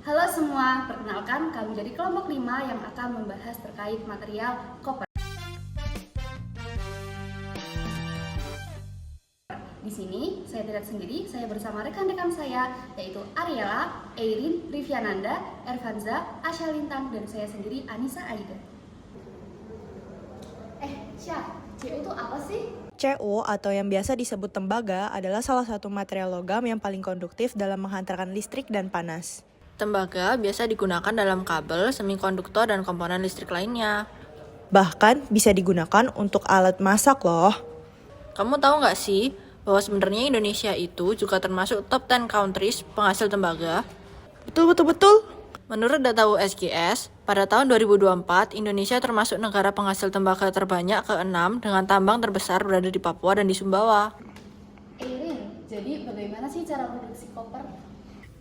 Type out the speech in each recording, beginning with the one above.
Halo semua, perkenalkan kami dari kelompok 5 yang akan membahas terkait material koper. Di sini saya tidak sendiri, saya bersama rekan-rekan saya yaitu Ariela, Eirin, Riviananda, Ervanza, Asha Lintang, dan saya sendiri Anissa Aida. Syah, CU itu apa sih? CU atau yang biasa disebut tembaga adalah salah satu material logam yang paling konduktif dalam menghantarkan listrik dan panas. Tembaga biasa digunakan dalam kabel, semikonduktor, dan komponen listrik lainnya. Bahkan bisa digunakan untuk alat masak loh. Kamu tahu nggak sih bahwa sebenarnya Indonesia itu juga termasuk top 10 countries penghasil tembaga? Betul. Menurut data USGS, pada tahun 2024, Indonesia termasuk negara penghasil tembaga terbanyak ke-6 dengan tambang terbesar berada di Papua dan di Sumbawa. Eirin, jadi bagaimana sih cara produksi koper?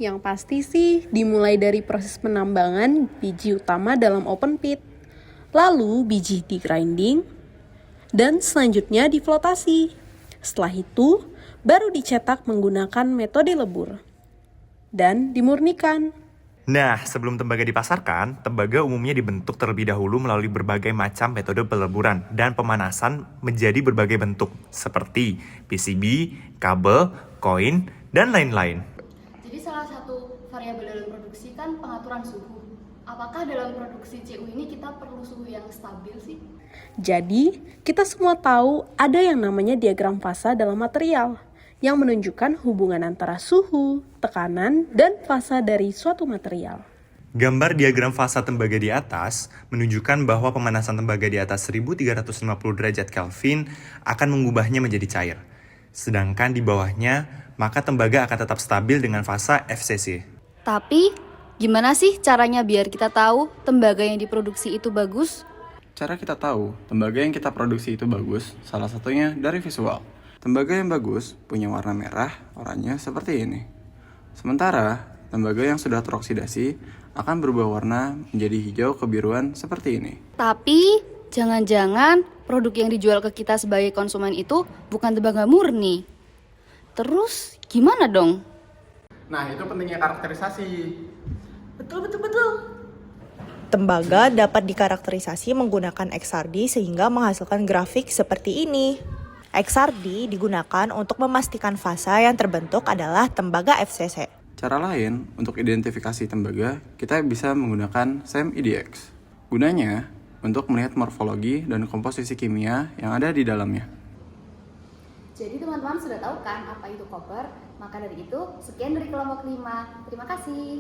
Yang pasti sih dimulai dari proses penambangan biji utama dalam open pit. Lalu biji di grinding dan selanjutnya diflotasi. Setelah itu baru dicetak menggunakan metode lebur dan dimurnikan. Nah, sebelum tembaga dipasarkan, tembaga umumnya dibentuk terlebih dahulu melalui berbagai macam metode peleburan dan pemanasan menjadi berbagai bentuk, seperti PCB, kabel, koin, dan lain-lain. Jadi salah satu variabel dalam produksi kan pengaturan suhu. Apakah dalam produksi CU ini kita perlu suhu yang stabil sih? Jadi, kita semua tahu ada yang namanya diagram fasa dalam material yang menunjukkan hubungan antara suhu, tekanan, dan fasa dari suatu material. Gambar diagram fasa tembaga di atas menunjukkan bahwa pemanasan tembaga di atas 1350 derajat Kelvin akan mengubahnya menjadi cair. Sedangkan di bawahnya, maka tembaga akan tetap stabil dengan fasa FCC. Tapi, gimana sih caranya biar kita tahu tembaga yang diproduksi itu bagus? Cara kita tahu tembaga yang kita produksi itu bagus, salah satunya dari visual. Tembaga yang bagus punya warna merah, oranye seperti ini. Sementara, tembaga yang sudah teroksidasi akan berubah warna menjadi hijau kebiruan seperti ini. Tapi, jangan-jangan produk yang dijual ke kita sebagai konsumen itu bukan tembaga murni. Terus, gimana dong? Nah, itu pentingnya karakterisasi. Betul. Tembaga dapat dikarakterisasi menggunakan XRD sehingga menghasilkan grafik seperti ini. XRD digunakan untuk memastikan fasa yang terbentuk adalah tembaga FCC. Cara lain untuk identifikasi tembaga, kita bisa menggunakan SEM-IDX. Gunanya untuk melihat morfologi dan komposisi kimia yang ada di dalamnya. Jadi teman-teman sudah tahu kan apa itu koper? Maka dari itu, sekian dari kelompok 5. Terima kasih.